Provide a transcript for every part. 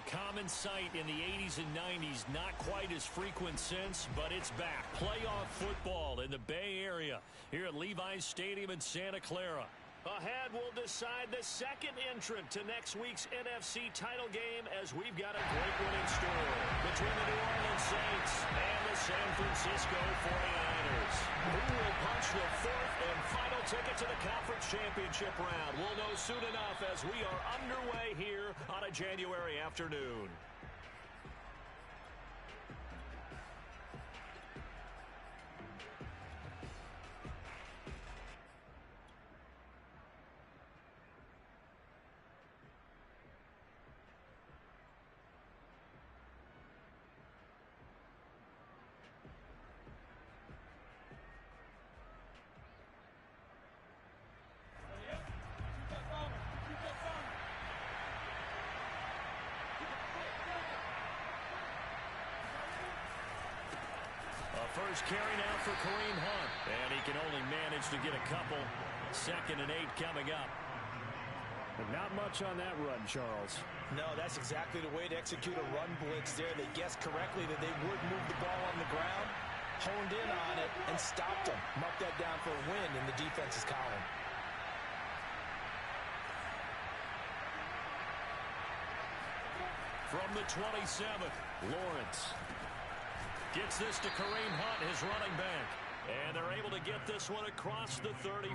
common sight in the 80s and 90s. Not quite as frequent since, but it's back. Playoff football in the Bay Area here at Levi's Stadium in Santa Clara. Ahead, we'll decide the second entrant to next week's NFC title game as we've got a great one in store between the New Orleans Saints and the San Francisco 49ers. Who will punch the fourth and final ticket to the conference championship round? We'll know soon enough as we are underway here on a January afternoon. First carry now for Kareem Hunt. And he can only manage to get a couple. 2nd and 8 coming up. But not much on that run, Charles. No, that's exactly the way to execute a run blitz there. They guessed correctly that they would move the ball on the ground, honed in on it, and stopped them. Mark that down for a win in the defense's column. From the 27th, Lawrence gets this to Kareem Hunt, his running back. And they're able to get this one across the 35.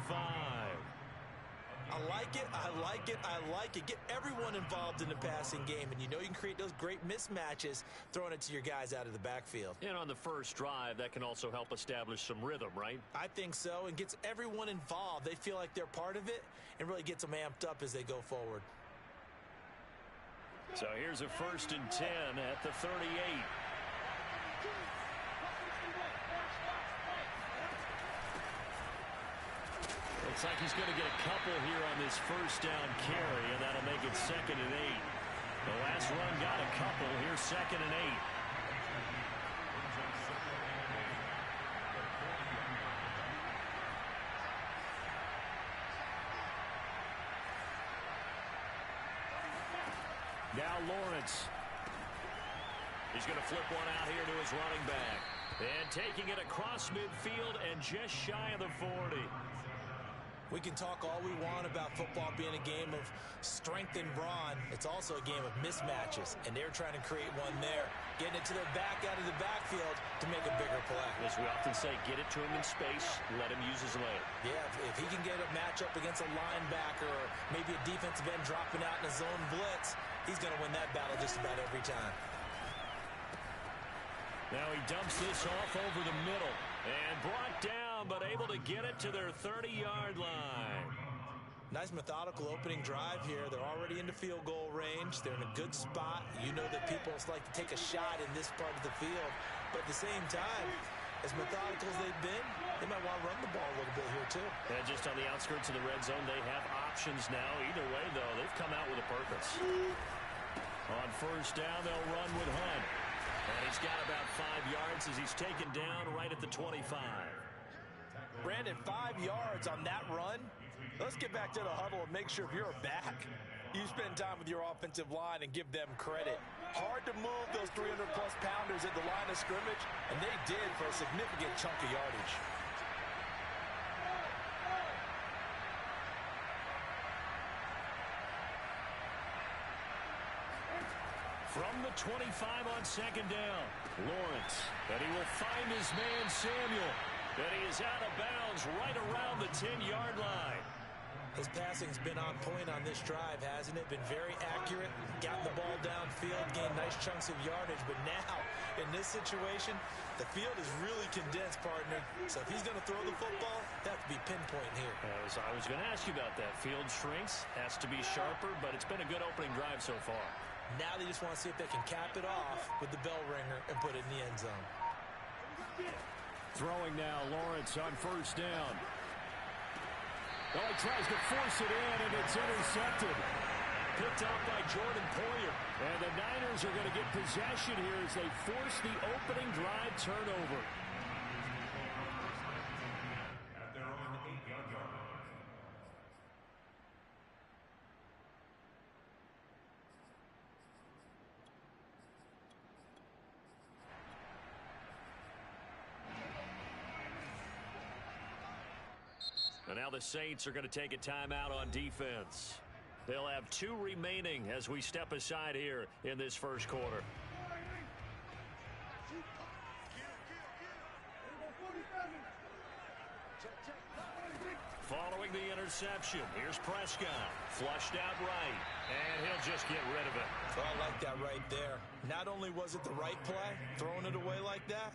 I like it, I like it, I like it. Get everyone involved in the passing game, and you know you can create those great mismatches throwing it to your guys out of the backfield. And on the first drive, that can also help establish some rhythm, right? I think so, and gets everyone involved. They feel like they're part of it and really gets them amped up as they go forward. So here's a 1st and 10 at the 38. Looks like he's going to get a couple here on this first down carry, and that'll make it 2nd and 8. The last run got a couple. Here's 2nd and 8. Now Lawrence. He's going to flip one out here to his running back. And taking it across midfield and just shy of the 40. We can talk all we want about football being a game of strength and brawn. It's also a game of mismatches, and they're trying to create one there. Getting it to their back out of the backfield to make a bigger play. As we often say, get it to him in space, let him use his leg. Yeah, if he can get a matchup against a linebacker or maybe a defensive end dropping out in a zone blitz, he's going to win that battle just about every time. Now he dumps this off over the middle and brought down, but able to get it to their 30-yard line. Nice methodical opening drive here. They're already into field goal range. They're in a good spot. You know that people like to take a shot in this part of the field. But at the same time, as methodical as they've been, they might want to run the ball a little bit here too. And just on the outskirts of the red zone, they have options now. Either way, though, they've come out with a purpose. On first down, they'll run with Hunt. And he's got about 5 yards as he's taken down right at the 25. Brandon, 5 yards on that run. Let's get back to the huddle and make sure if you're a back, you spend time with your offensive line and give them credit. Hard to move those 300-plus pounders at the line of scrimmage, and they did for a significant chunk of yardage. From the 25 on second down, Lawrence. And he will find his man, Samuel. And he is out of bounds right around the 10-yard line. His passing's been on point on this drive, hasn't it? Been very accurate, gotten the ball downfield, gained nice chunks of yardage. But now, in this situation, the field is really condensed, partner. So if he's going to throw the football, that has to be pinpoint here. I was going to ask you about that. Field shrinks, has to be sharper, but it's been a good opening drive so far. Now they just want to see if they can cap it off with the bell ringer and put it in the end zone. Throwing now, Lawrence on first down. Oh, he tries to force it in, and it's intercepted. Picked out by Jordan Poyer. And the Niners are going to get possession here as they force the opening drive turnover. At their own 8-yard line. And now the Saints are going to take a timeout on defense. They'll have 2 remaining as we step aside here in this first quarter. Following the interception, here's Prescott. Flushed out right, and he'll just get rid of it. Oh, I like that right there. Not only was it the right play, throwing it away like that,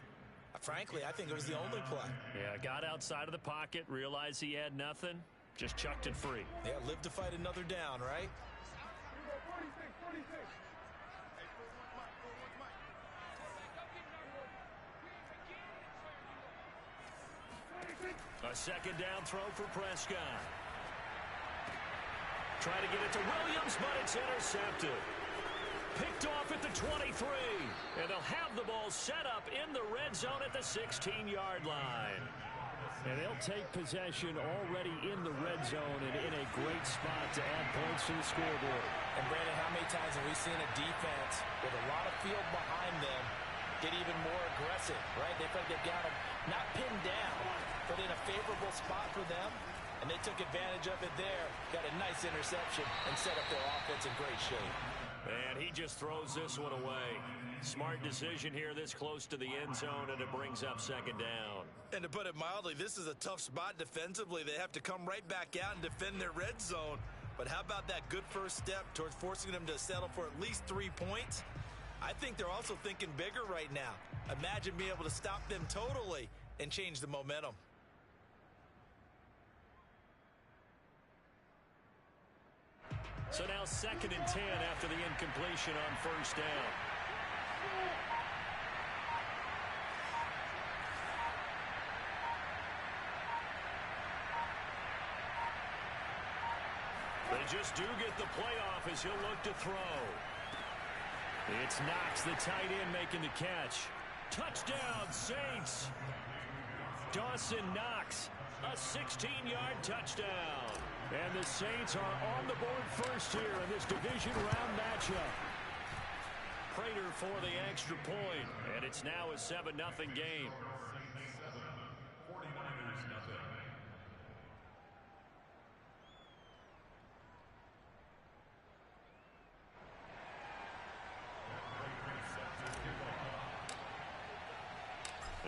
frankly, I think it was the only play. Yeah, got outside of the pocket, realized he had nothing, just chucked it free. Yeah, live to fight another down, right? A second down throw for Prescott. Trying to get it to Williams, but it's intercepted. Picked off at the 23. And they'll have the ball set up in the red zone at the 16-yard line. And they'll take possession already in the red zone and in a great spot to add points to the scoreboard. And, Brandon, how many times have we seen a defense with a lot of field behind them get even more aggressive, right? They feel like they've got them not pinned down, but in a favorable spot for them. And they took advantage of it there, got a nice interception, and set up their offense in great shape. And he just throws this one away. Smart decision here this close to the end zone, and it brings up second down. And to put it mildly, this is a tough spot defensively. They have to come right back out and defend their red zone. But how about that good first step towards forcing them to settle for at least 3 points? I think they're also thinking bigger right now. Imagine being able to stop them totally and change the momentum. So now 2nd and 10 after the incompletion on first down. They just do get the playoff as he'll look to throw. It's Knox, the tight end, making the catch. Touchdown, Saints. Dawson Knox, a 16-yard touchdown. And the Saints are on the board first here in this division round matchup. Prater for the extra point, and it's now a 7-0 game. 49ers nothing.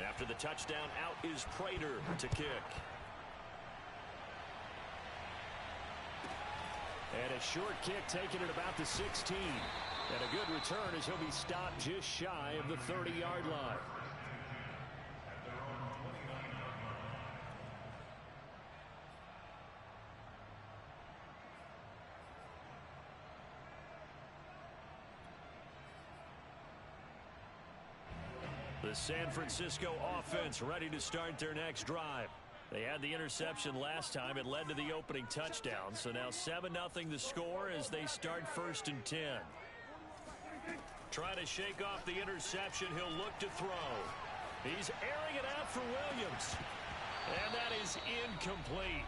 After the touchdown, out is Prater to kick. And a short kick taken at about the 16. And a good return as he'll be stopped just shy of the 30-yard line. The San Francisco offense ready to start their next drive. They had the interception last time. It led to the opening touchdown. So now 7-0 the score as they start 1st and 10. Trying to shake off the interception. He'll look to throw. He's airing it out for Williams. And that is incomplete.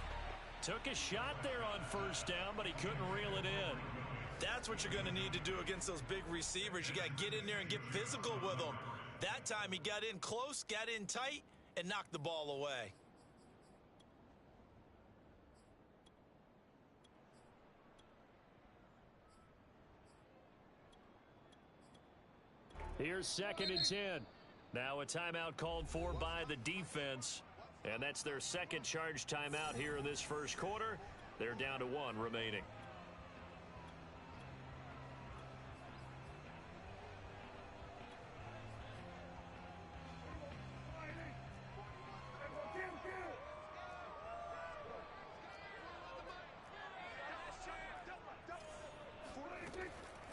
Took a shot there on first down, but he couldn't reel it in. That's what you're going to need to do against those big receivers. You got to get in there and get physical with them. That time he got in close, got in tight, and knocked the ball away. Here's 2nd and 10. Now a timeout called for by the defense. And that's their second charge timeout here in this first quarter. They're down to 1 remaining.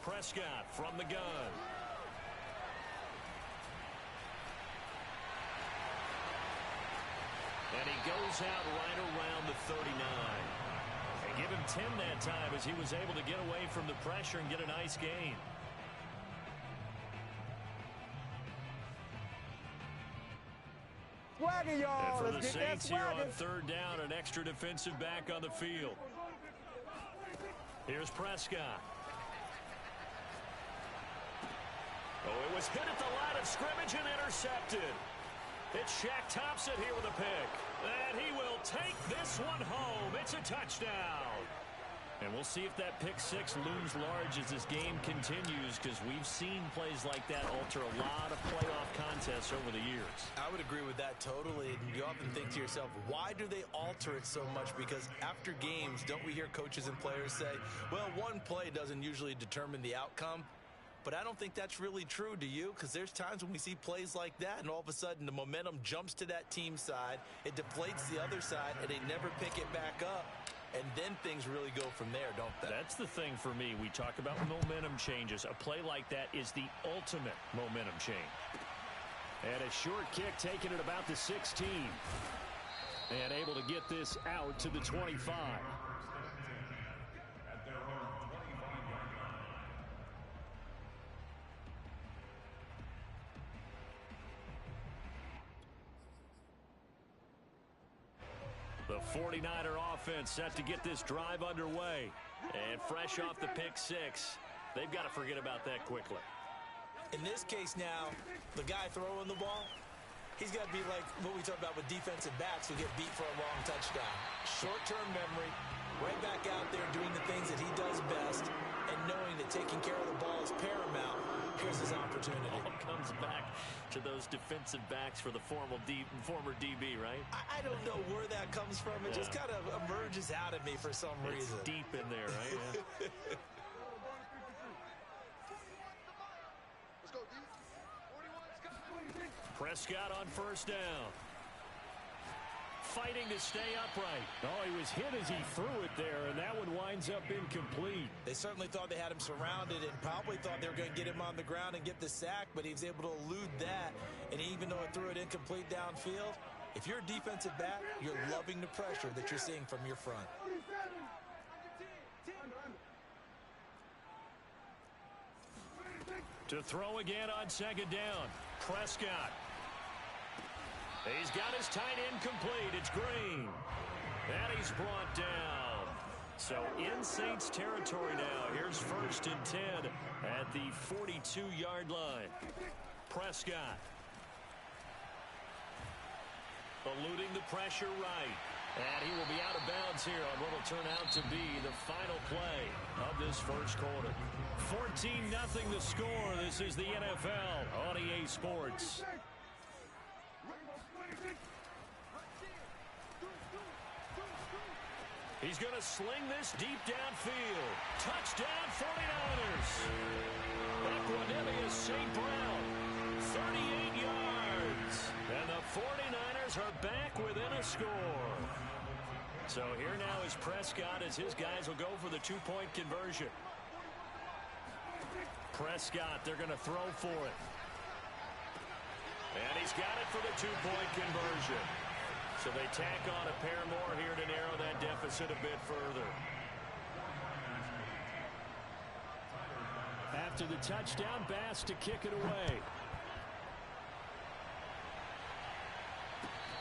Prescott from the gun. And he goes out right around the 39. They give him 10 that time as he was able to get away from the pressure and get a nice gain. Swagger, y'all. And for the Saints here on 3rd down, an extra defensive back on the field. Here's Prescott. Oh, it was hit at the line of scrimmage and intercepted. It's Shaq Thompson here with a pick. And he will take this one home. It's a touchdown. And we'll see if that pick six looms large as this game continues, because we've seen plays like that alter a lot of playoff contests over the years. I would agree with that totally. And you often think to yourself, why do they alter it so much? Because after games, don't we hear coaches and players say, well, one play doesn't usually determine the outcome? But I don't think that's really true, do you? Because there's times when we see plays like that, and all of a sudden the momentum jumps to that team side, it deflates the other side, and they never pick it back up. And then things really go from there, don't they? That's the thing for me. We talk about momentum changes. A play like that is the ultimate momentum change. And a short kick taken at about the 16. And able to get this out to the 25. The 49er offense set to get this drive underway. And fresh off the pick six, they've got to forget about that quickly. In this case now, the guy throwing the ball, he's got to be like what we talk about with defensive backs who get beat for a long touchdown. Short-term memory, right back out there doing the things that he does best, and knowing that taking care of the ball is paramount. Here's his opportunity. All comes back to those defensive backs for the former DB, right? I don't know where that comes from. It just kind of emerges out of me for some reason. It's deep in there, right? Yeah. Prescott on first down. Fighting to stay upright. Oh, he was hit as he threw it there, and that one winds up incomplete. They certainly thought they had him surrounded and probably thought they were going to get him on the ground and get the sack, but he was able to elude that. And even though it threw it incomplete downfield, if you're a defensive back, you're loving the pressure that you're seeing from your front. To throw again on second down. Prescott. He's got his tight end complete. It's Green. And he's brought down. So in Saints territory now. Here's first and 10 at the 42-yard line. Prescott. Eluding the pressure right. And he will be out of bounds here on what will turn out to be the final play of this first quarter. 14-0 the score. This is the NFL on EA Sports. He's going to sling this deep downfield. Touchdown 49ers. Equanimous St. Brown. 38 yards. And the 49ers are back within a score. So here now is Prescott as his guys will go for the two-point conversion. Prescott, they're going to throw for it. And he's got it for the two-point conversion. So they tack on a pair more here to narrow that deficit a bit further. After the touchdown, Bass to kick it away.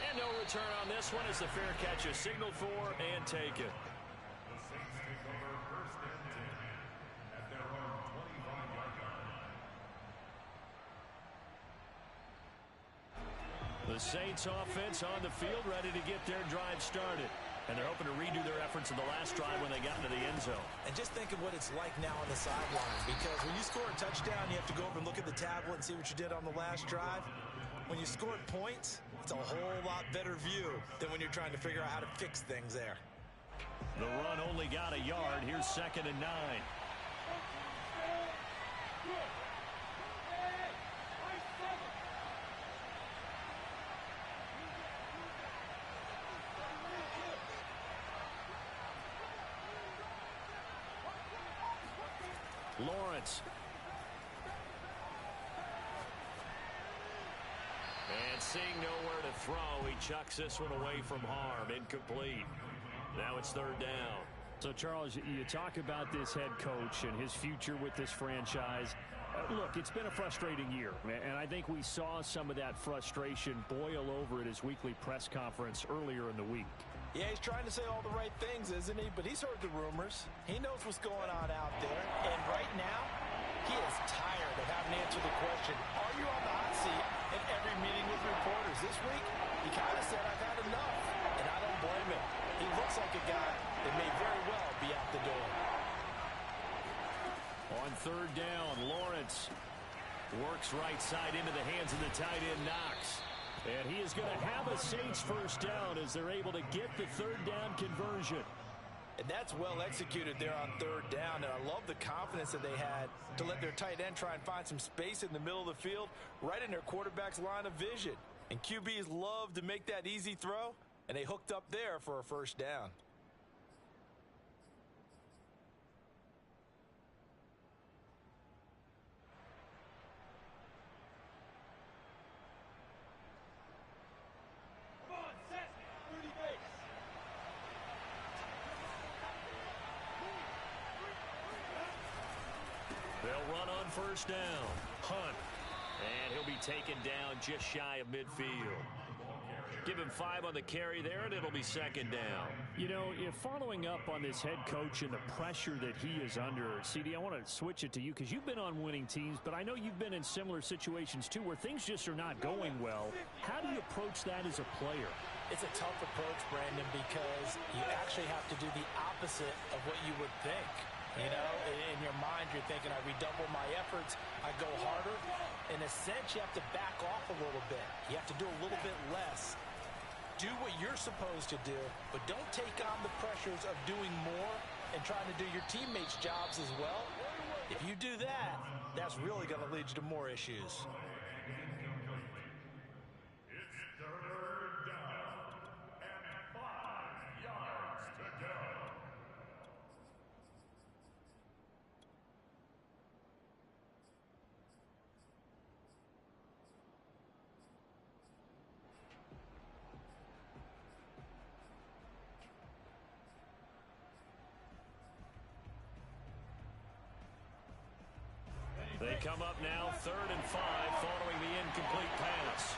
And no return on this one as the fair catch is signaled for and taken. The Saints offense on the field ready to get their drive started. And they're hoping to redo their efforts in the last drive when they got into the end zone. And just think of what it's like now on the sideline. Because when you score a touchdown, you have to go over and look at the tablet and see what you did on the last drive. When you scored points, it's a whole lot better view than when you're trying to figure out how to fix things there. The run only got a yard. Here's 2nd and 9. Lawrence. And seeing nowhere to throw, he chucks this one away from harm. Incomplete. Now it's 3rd down. So, Charles, you talk about this head coach and his future with this franchise. Look, it's been a frustrating year, and I think we saw some of that frustration boil over at his weekly press conference earlier in the week. Yeah, he's trying to say all the right things, isn't he? But he's heard the rumors. He knows what's going on out there. And right now, he is tired of having to answer the question, are you on the hot seat In every meeting with reporters this week, he kind of said, I've had enough. And I don't blame him. He looks like a guy that may very well be out the door. On third down, Lawrence works right side into the hands of the tight end, Knox. And he is going to have a Saints first down as they're able to get the third down conversion. And that's well executed there on third down. And I love the confidence that they had to let their tight end try and find some space in the middle of the field, right in their quarterback's line of vision. And QBs love to make that easy throw, and they hooked up there for a first down. They'll run on first down. Hunt. And he'll be taken down just shy of midfield. Give him 5 on the carry there, and it'll be second down. You know, if following up on this head coach and the pressure that he is under, CD, I want to switch it to you because you've been on winning teams, but I know you've been in similar situations too where things just are not going well. How do you approach that as a player? It's a tough approach, Brandon, because you actually have to do the opposite of what you would think. You know, in your mind, you're thinking, I redouble my efforts, I go harder. In a sense, you have to back off a little bit. You have to do a little bit less. Do what you're supposed to do, but don't take on the pressures of doing more and trying to do your teammates' jobs as well. If you do that, that's really going to lead you to more issues. They come up now, 3rd and 5, following the incomplete pass.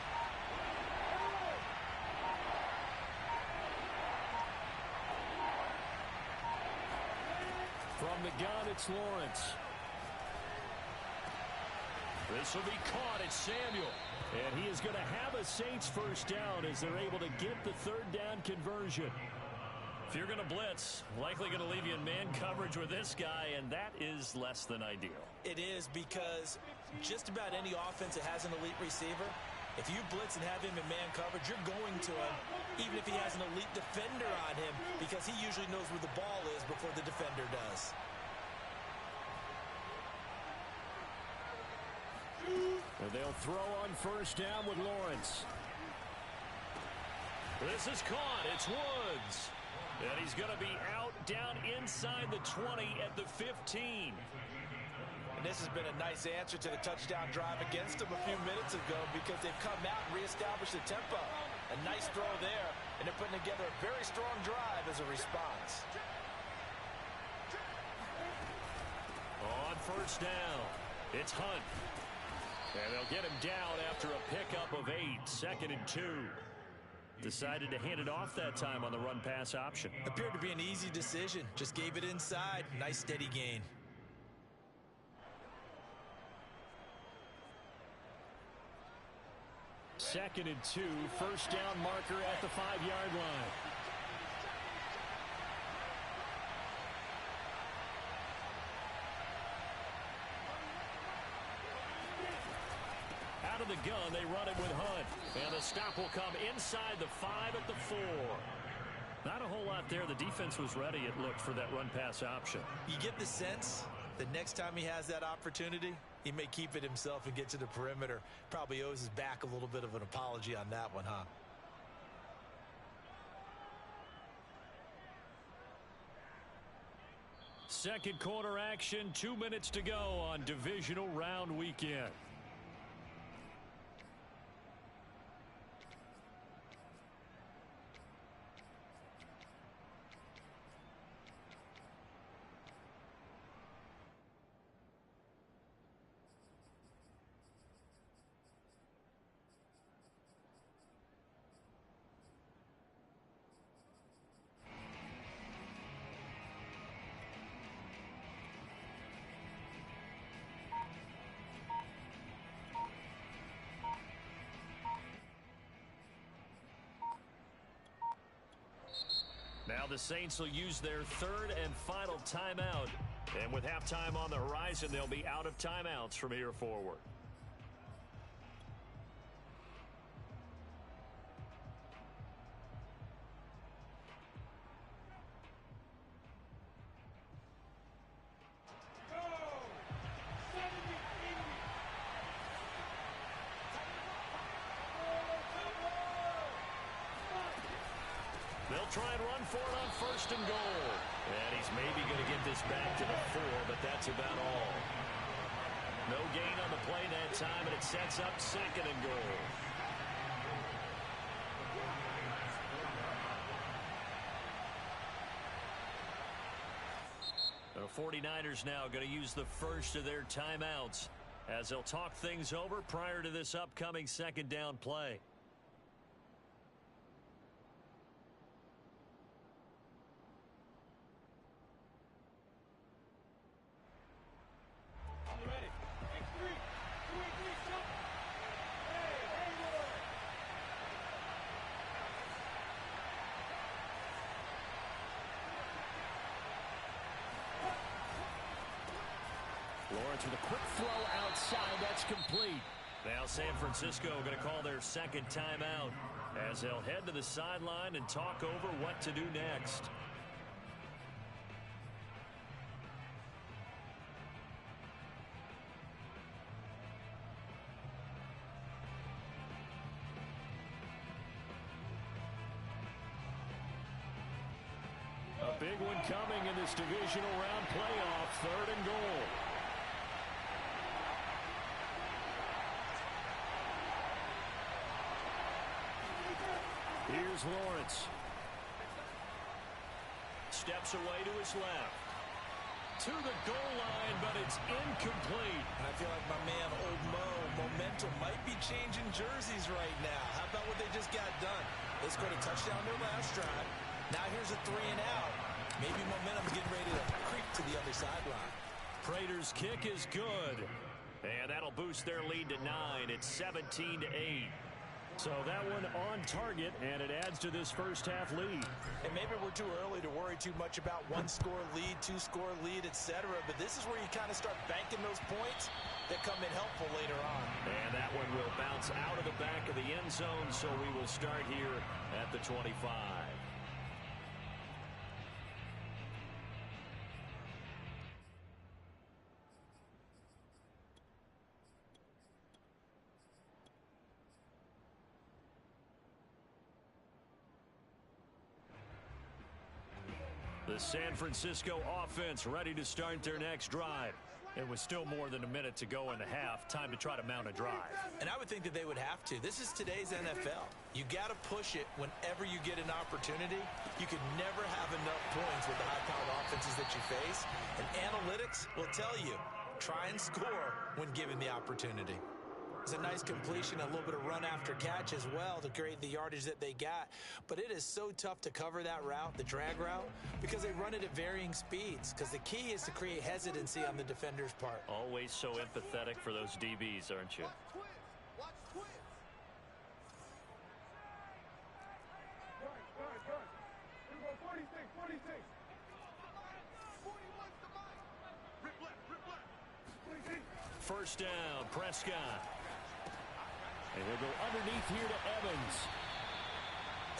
From the gun, it's Lawrence. This will be caught. It's Samuel. And he is going to have a Saints first down as they're able to get the third down conversion. If you're going to blitz, likely going to leave you in man coverage with this guy, and that is less than ideal. It is, because just about any offense that has an elite receiver, if you blitz and have him in man coverage, you're going to him, even if he has an elite defender on him, because he usually knows where the ball is before the defender does. And they'll throw on first down with Lawrence. This is caught. It's Woods. And he's going to be out down inside the 20 at the 15. And this has been a nice answer to the touchdown drive against them a few minutes ago, because they've come out and reestablished the tempo. A nice throw there, and they're putting together a very strong drive as a response. On first down, it's Hunt. And they'll get him down after a pickup of 8, 2nd and 2. Decided to hand it off that time on the run-pass option. Appeared to be an easy decision. Just gave it inside. Nice steady gain. Second and 2, first down marker at the 5-yard line. Out of the gun, they run it with Hunt. And the stop will come inside the 5 at the 4. Not a whole lot there. The defense was ready, it looked, for that run-pass option. You get the sense that next time he has that opportunity, he may keep it himself and get to the perimeter. Probably owes his back a little bit of an apology on that one, huh? Second quarter action, 2 minutes to go on divisional round weekend. Now the Saints will use their third and final timeout. And with halftime on the horizon, they'll be out of timeouts from here forward. They'll try and run for it on first and goal. And he's maybe going to get this back to the 4, but that's about all. No gain on the play that time, and it sets up second and goal. The 49ers now going to use the first of their timeouts as they'll talk things over prior to this upcoming second down play. Lawrence with a quick throw outside. That's complete. Now San Francisco going to call their second timeout as they'll head to the sideline and talk over what to do next. A big one coming in this divisional round playoff. Third and goal. Here's Lawrence. Steps away to his left. To the goal line, but it's incomplete. And I feel like my man, Old Mo, momentum might be changing jerseys right now. How about what they just got done? They scored a touchdown their last drive. Now here's a 3 and out. Maybe momentum's getting ready to creep to the other sideline. Prater's kick is good. And that'll boost their lead to 9. It's 17-8. So that one on target, and it adds to this first half lead. And maybe we're too early to worry too much about 1-score lead, 2-score lead, etc. But this is where you kind of start banking those points that come in helpful later on. And that one will bounce out of the back of the end zone, so we will start here at the 25. The San Francisco offense ready to start their next drive. It was still more than a minute to go in the half. Time to try to mount a drive. And I would think that they would have to. This is today's NFL. You got to push it whenever you get an opportunity. You can never have enough points with the high-powered offenses that you face. And analytics will tell you, try and score when given the opportunity. It's a nice completion, a little bit of run after catch as well to create the yardage that they got. But it is so tough to cover that route, the drag route, because they run it at varying speeds. Because the key is to create hesitancy on the defender's part. Always so empathetic for those DBs, aren't you? First down, Prescott. And he'll go underneath here to Evans.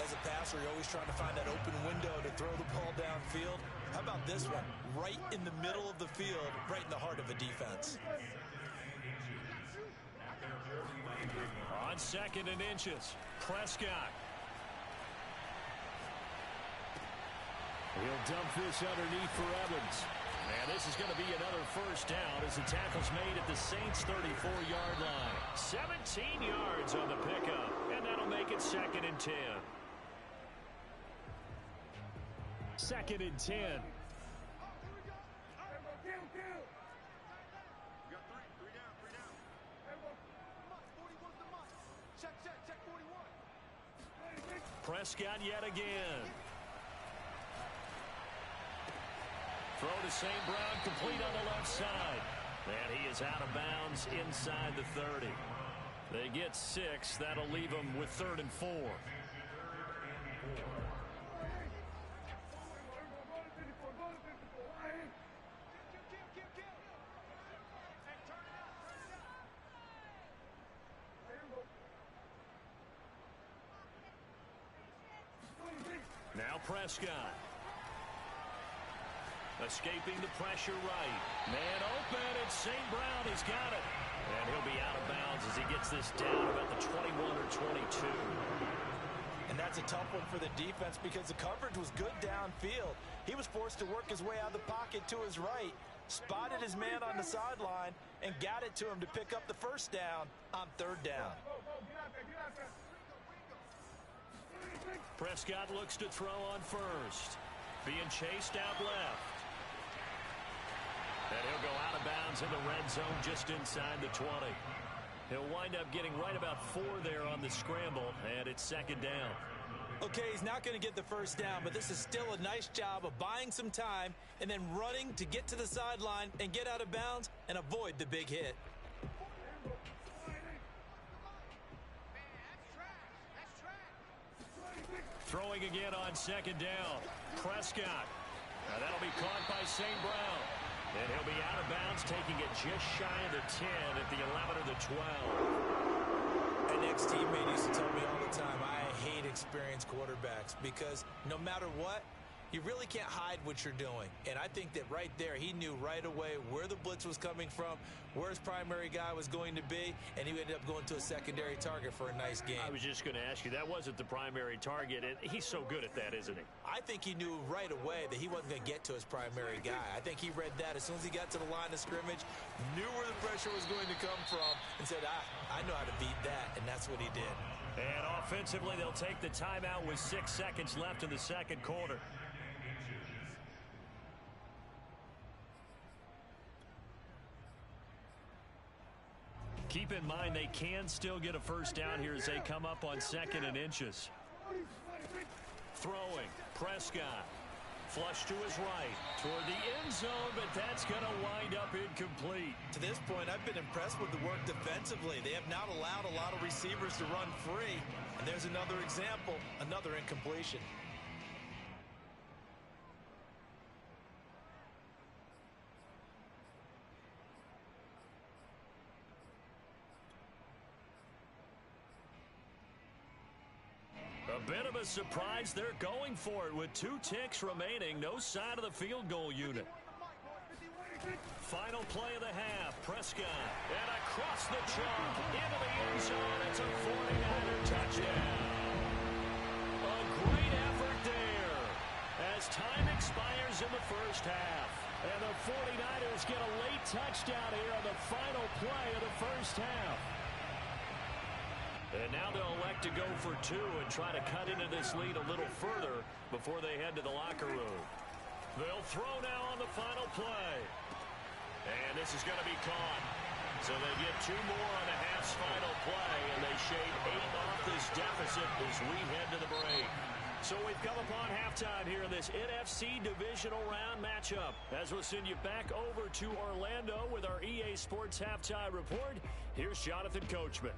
As a passer, you're always trying to find that open window to throw the ball downfield. How about this one? Right in the middle of the field, right in the heart of a defense. On second and inches, Prescott. He'll dump this underneath for Evans. And this is going to be another first down as the tackle's made at the Saints' 34-yard line. 17 yards on the pickup, and that'll make it second and 10. Second and 10. Prescott yet again. Throw to St. Brown, complete on the left side. And he is out of bounds inside the 30. They get 6. That'll leave them with 3rd and 4. Now Prescott. Escaping the pressure right. Man open, it's St. Brown. He's got it. And he'll be out of bounds as he gets this down about the 21 or 22. And that's a tough one for the defense because the coverage was good downfield. He was forced to work his way out of the pocket to his right, spotted his man on the sideline, and got it to him to pick up the first down on third down. Prescott looks to throw on first. Being chased out left. And he'll go out of bounds in the red zone just inside the 20. He'll wind up getting right about 4 there on the scramble, and it's second down. Okay, he's not going to get the first down, but this is still a nice job of buying some time and then running to get to the sideline and get out of bounds and avoid the big hit. Throwing again on second down. Prescott. Now that'll be caught by St. Brown. And he'll be out of bounds, taking it just shy of the 10 at the 11 or the 12. An ex-teammate used to tell me all the time, I hate experienced quarterbacks because no matter what, you really can't hide what you're doing. And I think that right there, he knew right away where the blitz was coming from, where his primary guy was going to be, and he ended up going to a secondary target for a nice game. I was just going to ask you, that wasn't the primary target, and he's so good at that, isn't he? I think he knew right away that he wasn't going to get to his primary guy. I think he read that as soon as he got to the line of scrimmage, knew where the pressure was going to come from, and said, I know how to beat that, and that's what he did. And offensively, they'll take the timeout with 6 seconds left in the second quarter. Keep in mind they can still get a first down here as they come up on 2nd and inches. Throwing. Prescott. Flush to his right. Toward the end zone, but that's going to wind up incomplete. To this point, I've been impressed with the work defensively. They have not allowed a lot of receivers to run free. And there's another example, another incompletion. A bit of a surprise. They're going for it with 2 ticks remaining. No sign of the field goal unit. Final play of the half. Prescott. And across the chalk into the end zone. It's a 49er touchdown. A great effort there as time expires in the first half. And the 49ers get a late touchdown here on the final play of the first half. And now they'll elect to go for 2 and try to cut into this lead a little further before they head to the locker room. They'll throw now on the final play. And this is going to be caught. So they get 2 more on the half's final play, and they shave 8 off this deficit as we head to the break. So we've come upon halftime here in this NFC divisional round matchup. As we'll send you back over to Orlando with our EA Sports Halftime Report, here's Jonathan Coachman.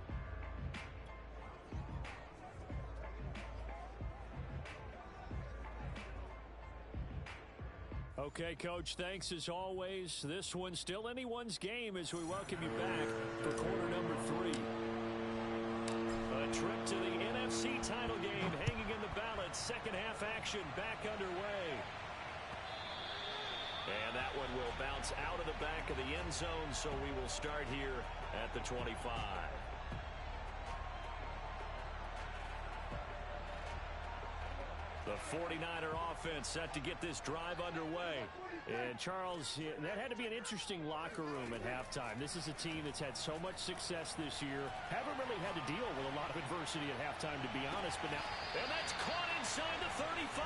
Okay, Coach, thanks as always. This one's still anyone's game as we welcome you back for quarter number 3. A trip to the NFC title game hanging in the balance. Second half action back underway. And that one will bounce out of the back of the end zone, so we will start here at the 25. The 49er offense set to get this drive underway. And, Charles, that had to be an interesting locker room at halftime. This is a team that's had so much success this year. Haven't really had to deal with a lot of adversity at halftime, to be honest. But now, and that's caught inside the 35.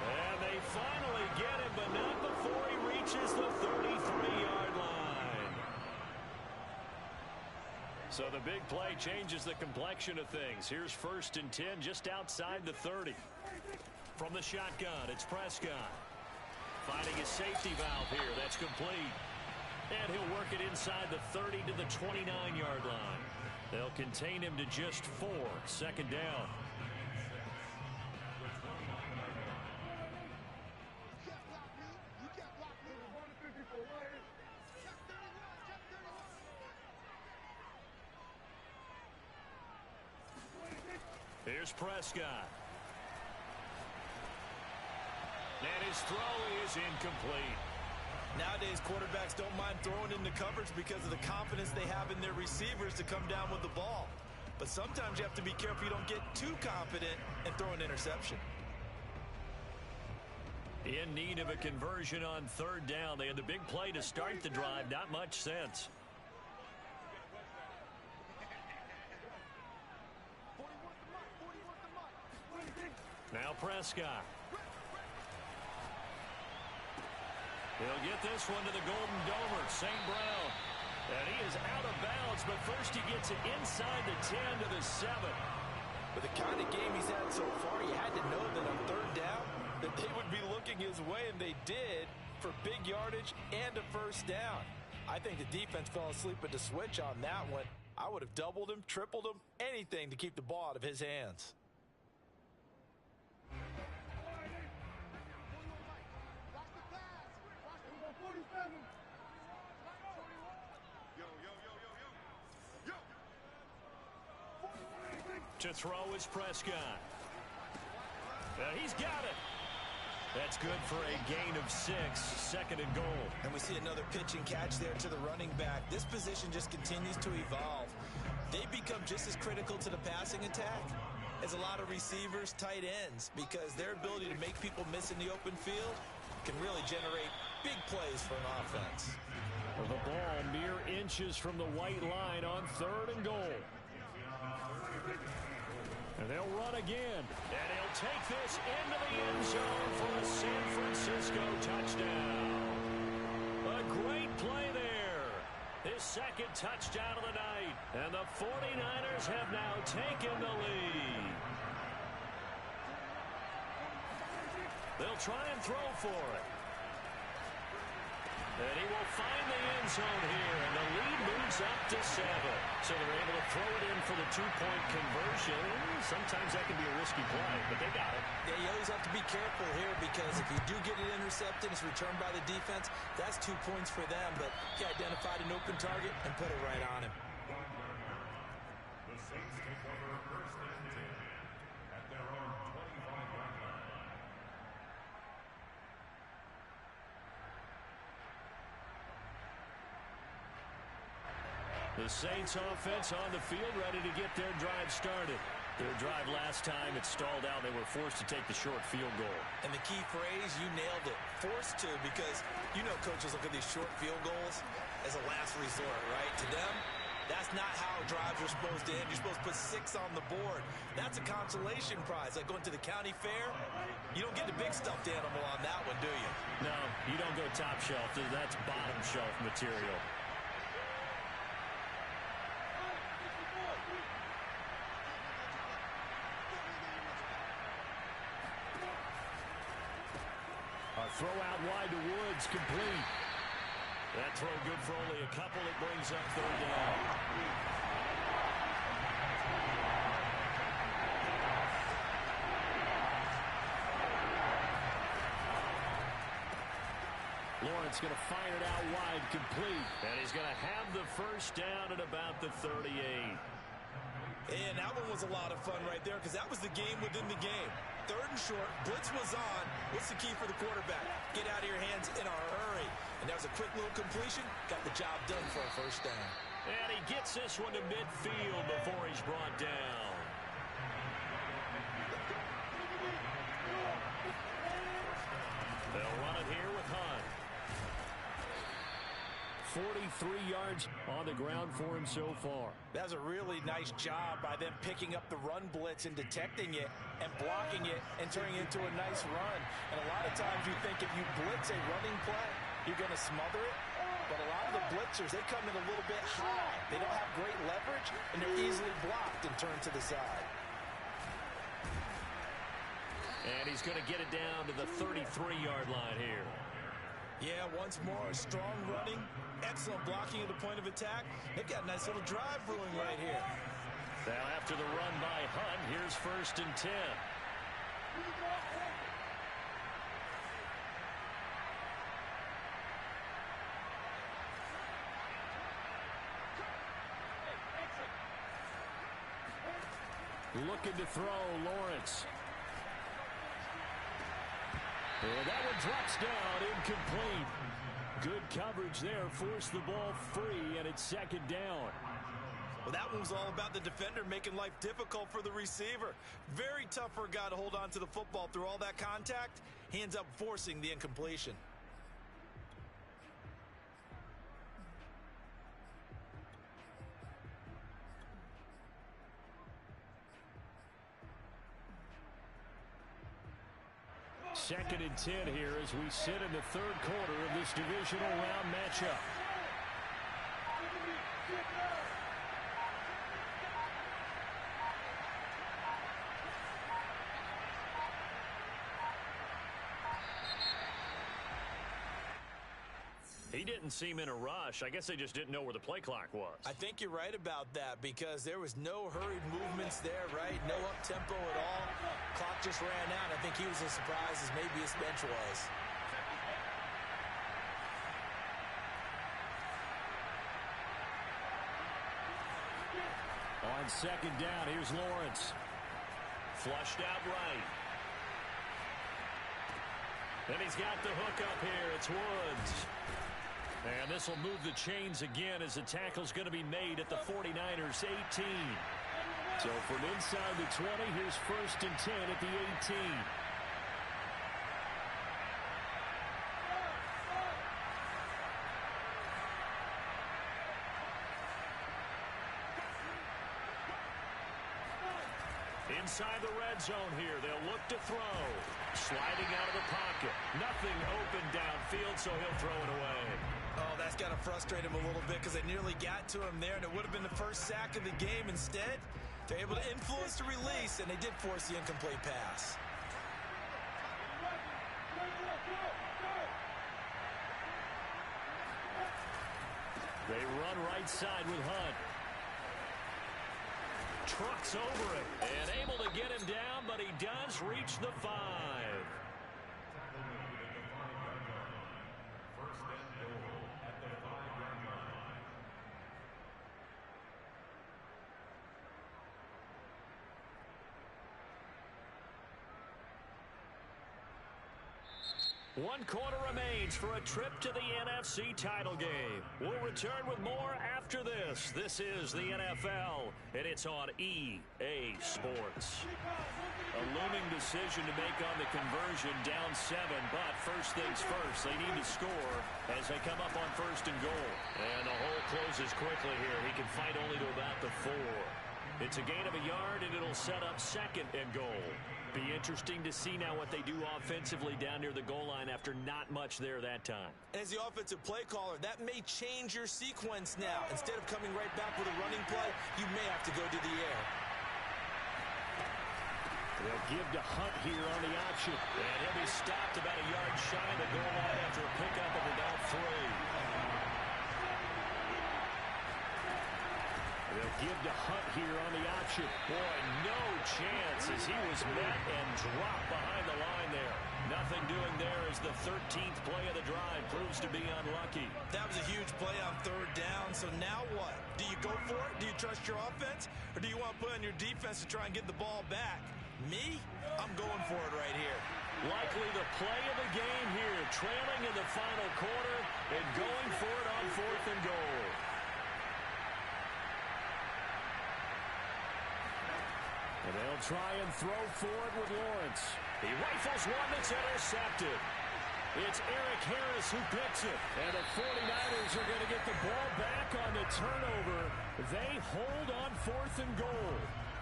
And they finally get him, but not before he reaches the 33-yard line. So the big play changes the complexion of things. Here's 1st and 10 just outside the 30. From the shotgun, it's Prescott. Finding his safety valve here. That's complete. And he'll work it inside the 30 to the 29-yard line. They'll contain him to just 4. Second down. Here's Prescott. And his throw is incomplete. Nowadays, quarterbacks don't mind throwing into coverage because of the confidence they have in their receivers to come down with the ball. But sometimes you have to be careful you don't get too confident and throw an interception. In need of a conversion on third down. They had the big play to start the drive. Not much sense. Now Prescott. He'll get this one to the Golden Domer, St. Brown. And he is out of bounds, but first he gets it inside the 10 to the 7. With the kind of game he's had so far, you had to know that on third down that they would be looking his way, and they did, for big yardage and a first down. I think the defense fell asleep at the switch on that one. I would have doubled him, tripled him, anything to keep the ball out of his hands. To throw is Prescott. He's got it. That's good for a gain of 6, 2nd and goal. And we see another pitch and catch there to the running back. This position just continues to evolve. They become just as critical to the passing attack as a lot of receivers, tight ends, because their ability to make people miss in the open field can really generate big plays for an offense. The ball mere inches from the white line on 3rd and goal. And they'll run again. And he'll take this into the end zone for a San Francisco touchdown. A great play there. His 2nd touchdown of the night. And the 49ers have now taken the lead. They'll try and throw for it. And he will find the end zone here, and the lead moves up to 7. So they're able to throw it in for the 2-point conversion. Sometimes that can be a risky play, but they got it. Yeah, you always have to be careful here because if you do get it intercepted, it's returned by the defense, that's 2 points for them. But he identified an open target and put it right on him. The Saints take over 1st and 10 at their own 25-yard line. The Saints offense on the field, ready to get their drive started. Their drive last time, it stalled out. They were forced to take the short field goal. And the key phrase, you nailed it. Forced to, because you know coaches look at these short field goals as a last resort, right? To them, that's not how drives are supposed to end. You're supposed to put 6 on the board. That's a consolation prize. Like going to the county fair, you don't get the big stuffed animal on that one, do you? No, you don't go top shelf. That's bottom shelf material. Throw out wide to Woods, complete. That throw good for only a couple. It brings up 3rd down. Lawrence going to fire it out wide, complete. And he's going to have the first down at about the 38. And that one was a lot of fun right there because that was the game within the game. 3rd and short, blitz was on. What's the key for the quarterback? Get out of your hands in a hurry. And that was a quick little completion. Got the job done for a first down. And he gets this one to midfield before he's brought down. They'll run it here with Hunt. 43 yards on the ground for him so far. That was a really nice job by them picking up the run blitz and detecting it and blocking it and turning it into a nice run. And a lot of times you think if you blitz a running play, you're going to smother it. But a lot of the blitzers, they come in a little bit high. They don't have great leverage, and they're easily blocked and turned to the side. And he's going to get it down to the 33-yard line here. Yeah, once more, strong running, excellent blocking at the point of attack. They've got a nice little drive brewing right here. Now after the run by Hunt, here's 1st and 10. Looking to throw, Lawrence. And that one drops down, incomplete. Good coverage there, forced the ball free, and it's second down. Well, that one was all about the defender making life difficult for the receiver. Very tough for a guy to hold on to the football through all that contact. He ends up forcing the incompletion. Second and 10 here as we sit in the third quarter of this divisional round matchup. He didn't seem in a rush. I guess they just didn't know where the play clock was. I think you're right about that because there was no hurried movements there, right? No up-tempo at all. Clock just ran out. I think he was as surprised as maybe his bench was. On second down, here's Lawrence. Flushed out right. And he's got the hook up here. It's Woods. And this will move the chains again as the tackle's going to be made at the 49ers 18. So from inside the 20, here's first and 10 at the 18. Inside the red zone here, they'll look to throw. Sliding out of the pocket. Nothing open downfield, so he'll throw it away. Oh, that's got to frustrate him a little bit because they nearly got to him there, and it would have been the first sack of the game. Instead, they're able to influence the release, and they did force the incomplete pass. They run right side with Hunt. Trucks over it and able to get him down, but he does reach the 5. One quarter remains for a trip to the NFC title game. We'll return with more after this. This is the NFL, and it's on EA Sports. A looming decision to make on the conversion, down 7, but first things first, they need to score as they come up on first and goal. And the hole closes quickly here. He can fight only to about the 4. It's a gain of a yard, and it'll set up second and goal. Be interesting to see now what they do offensively down near the goal line after not much there that time. As the offensive play caller, that may change your sequence now. Instead of coming right back with a running play, you may have to go to the air. They'll give to Hunt here on the option. And he'll be stopped about a yard shy of the goal line after a pickup of about 3. They'll give to Hunt here on the option. Boy, no chance as he was met and dropped behind the line there. Nothing doing there as the 13th play of the drive proves to be unlucky. That was a huge play on third down, so now what? Do you go for it? Do you trust your offense? Or do you want to put on your defense to try and get the ball back? Me? I'm going for it right here. Likely the play of the game here, trailing in the final quarter and going for it on 4th and goal. And they'll try and throw for it with Lawrence. He rifles one that's intercepted. It's Eric Harris who picks it. And the 49ers are going to get the ball back on the turnover. They hold on 4th and goal.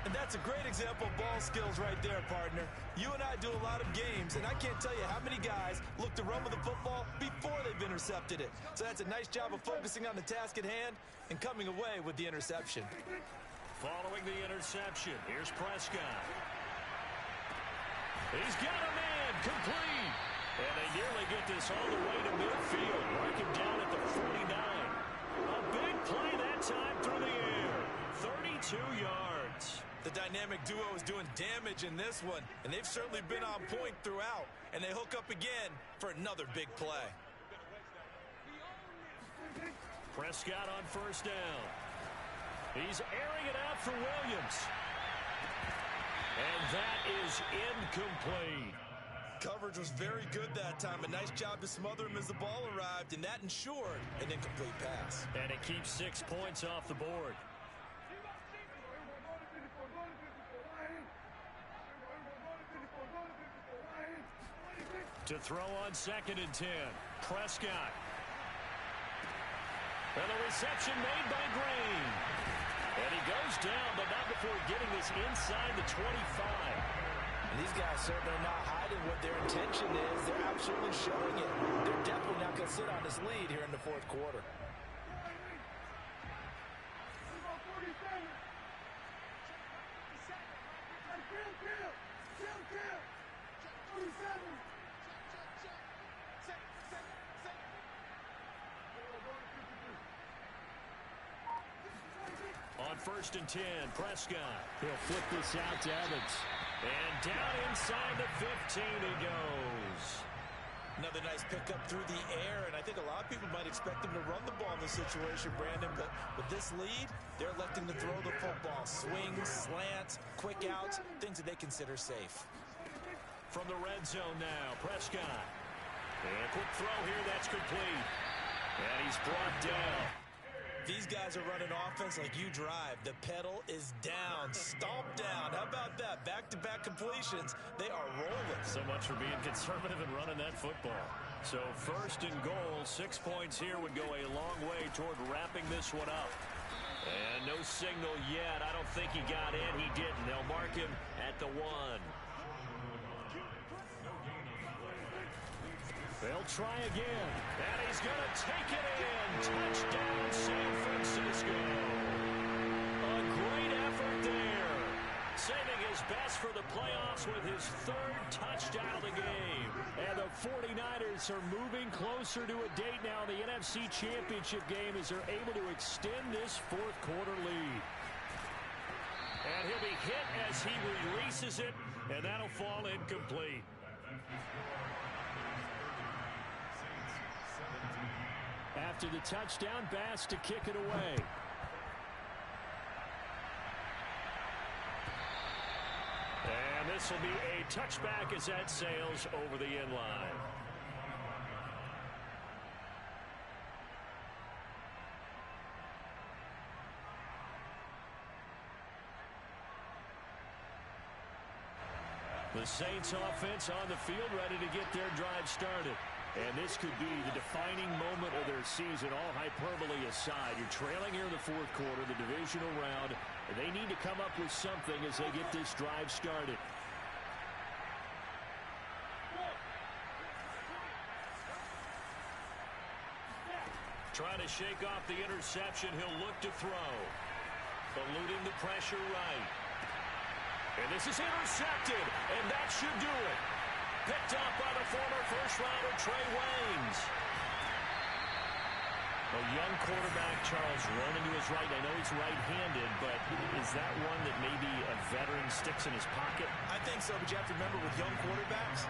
And that's a great example of ball skills right there, partner. You and I do a lot of games, and I can't tell you how many guys look to run with the football before they've intercepted it. So that's a nice job of focusing on the task at hand and coming away with the interception. Following the interception, here's Prescott. He's got a man, complete. And they nearly get this all the way to midfield. Mark him down at the 49. A big play that time through the air. 32 yards. The dynamic duo is doing damage in this one, and they've certainly been on point throughout. And they hook up again for another big play. Prescott on first down. He's airing it out for Williams. And that is incomplete. Coverage was very good that time. A nice job to smother him as the ball arrived, and that ensured an incomplete pass. And it keeps 6 points off the board. To throw on 2nd and 10. Prescott. And the reception made by Green. And he goes down, but not before getting this inside the 25. And these guys certainly are not hiding what their intention is. They're absolutely showing it. They're definitely not going to sit on this lead here in the 4th quarter. On 1st and 10, Prescott. He'll flip this out to Evans. And down inside the 15 he goes. Another nice pickup through the air, and I think a lot of people might expect him to run the ball in this situation, Brandon, but with this lead, they're electing to throw the football. Swings, slants, quick outs, things that they consider safe. From the red zone now, Prescott. And a quick throw here, that's complete. And he's brought down. These guys are running offense like you drive. The pedal is down, stomped down. How about that? Back-to-back completions. They are rolling. So much for being conservative and running that football. So 1st and goal, 6 points here would go a long way toward wrapping this one up. And no signal yet. I don't think he got in. He didn't. They'll mark him at the 1. They'll try again. And he's going to take it in. Touchdown, San Francisco. A great effort there. Saving his best for the playoffs with his 3rd touchdown of the game. And the 49ers are moving closer to a date now in the NFC Championship game as they're able to extend this 4th quarter lead. And he'll be hit as he releases it, and that'll fall incomplete. After the touchdown, Bass to kick it away. And this will be a touchback as that sails over the end line. The Saints offense on the field ready to get their drive started. And this could be the defining moment of their season, all hyperbole aside. You're trailing here in the 4th quarter, the divisional round. And they need to come up with something as they get this drive started. Trying to shake off the interception. He'll look to throw. Eluding the pressure right. And this is intercepted. And that should do it. Picked up by the former first-rounder Trey Waynes. A young quarterback, Charles, rolling to his right. I know he's right-handed, but is that one that maybe a veteran sticks in his pocket? I think so, but you have to remember with young quarterbacks,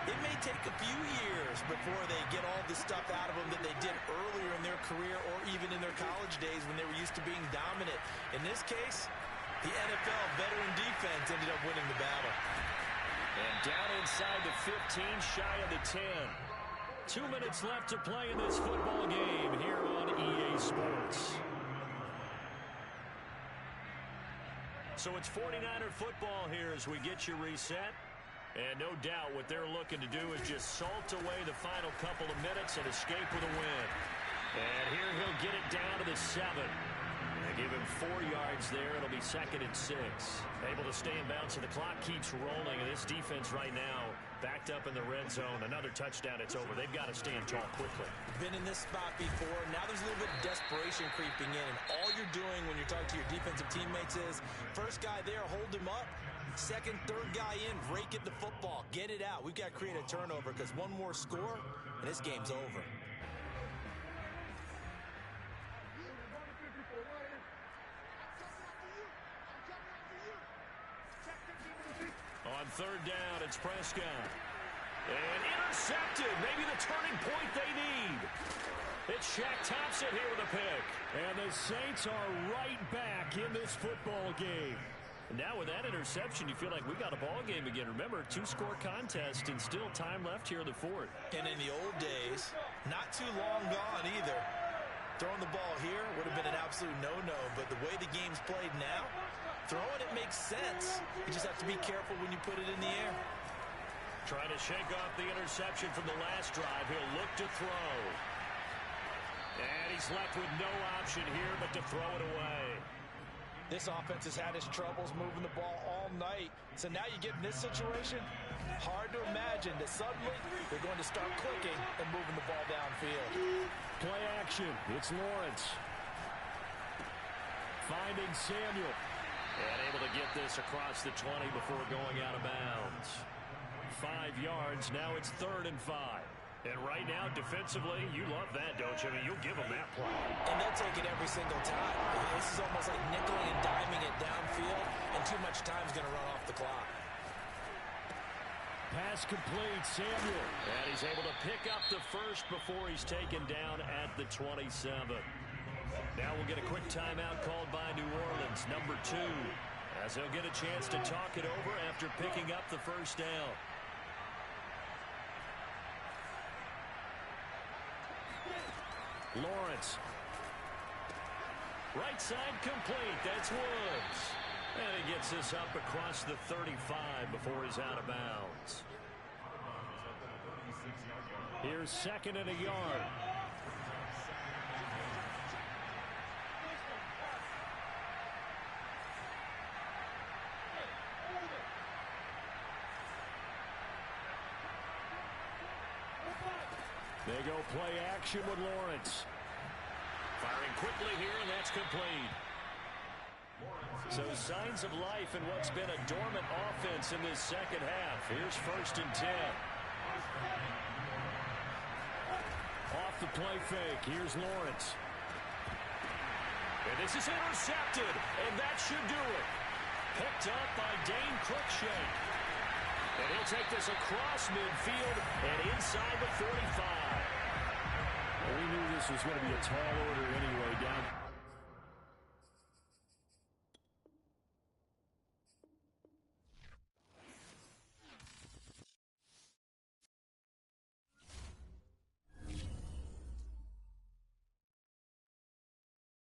it may take a few years before they get all the stuff out of them that they did earlier in their career or even in their college days when they were used to being dominant. In this case, the NFL veteran defense ended up winning the battle. And down inside the 15, shy of the 10. 2 minutes left to play in this football game here on EA Sports. So it's 49er football here as we get you reset. And no doubt what they're looking to do is just salt away the final couple of minutes and escape with a win. And here he'll get it down to the 7. They give him 4 yards there. It'll be 2nd and 6. Able to stay in bounds, and the clock keeps rolling. And this defense right now backed up in the red zone. Another touchdown, it's over. They've got to stand tall quickly. Been in this spot before. Now there's a little bit of desperation creeping in. And all you're doing when you're talking to your defensive teammates is, first guy there, hold him up. Second, third guy in, rake at the football. Get it out. We've got to create a turnover because one more score, and this game's over. On 3rd down, it's Prescott. And intercepted. Maybe the turning point they need. It's Shaq Thompson here with a pick. And the Saints are right back in this football game. And now with that interception, you feel like we got a ball game again. Remember, 2-score contest and still time left here in the fourth. And in the old days, not too long gone either. Throwing the ball here would have been an absolute no-no, but the way the game's played now, throwing it makes sense. You just have to be careful when you put it in the air. Trying to shake off the interception from the last drive. He'll look to throw. And he's left with no option here but to throw it away. This offense has had its troubles moving the ball all night. So now you get in this situation, hard to imagine that suddenly they're going to start clicking and moving the ball downfield. Play action. It's Lawrence. Finding Samuel. And able to get this across the 20 before going out of bounds. 5 yards. Now it's 3rd and 5. And right now, defensively, you love that, don't you? I mean, you'll give them that play. And they'll take it every single time. This is almost like nickeling and diming it downfield, and too much time's going to run off the clock. Pass complete, Samuel. And he's able to pick up the first before he's taken down at the 27. Now we'll get a quick timeout called by New Orleans, number 2, as they'll get a chance to talk it over after picking up the first down. Lawrence. Right side complete. That's Woods. And he gets this up across the 35 before he's out of bounds. Here's 2nd and a yard. They go play action with Lawrence. Firing quickly here, and that's complete. So signs of life in what's been a dormant offense in this second half. Here's 1st and 10. Off the play fake. Here's Lawrence. And this is intercepted, and that should do it. Picked up by Dane Cruikshank. And he'll take this across midfield and inside the 45. We knew this was going to be a tall order anyway, down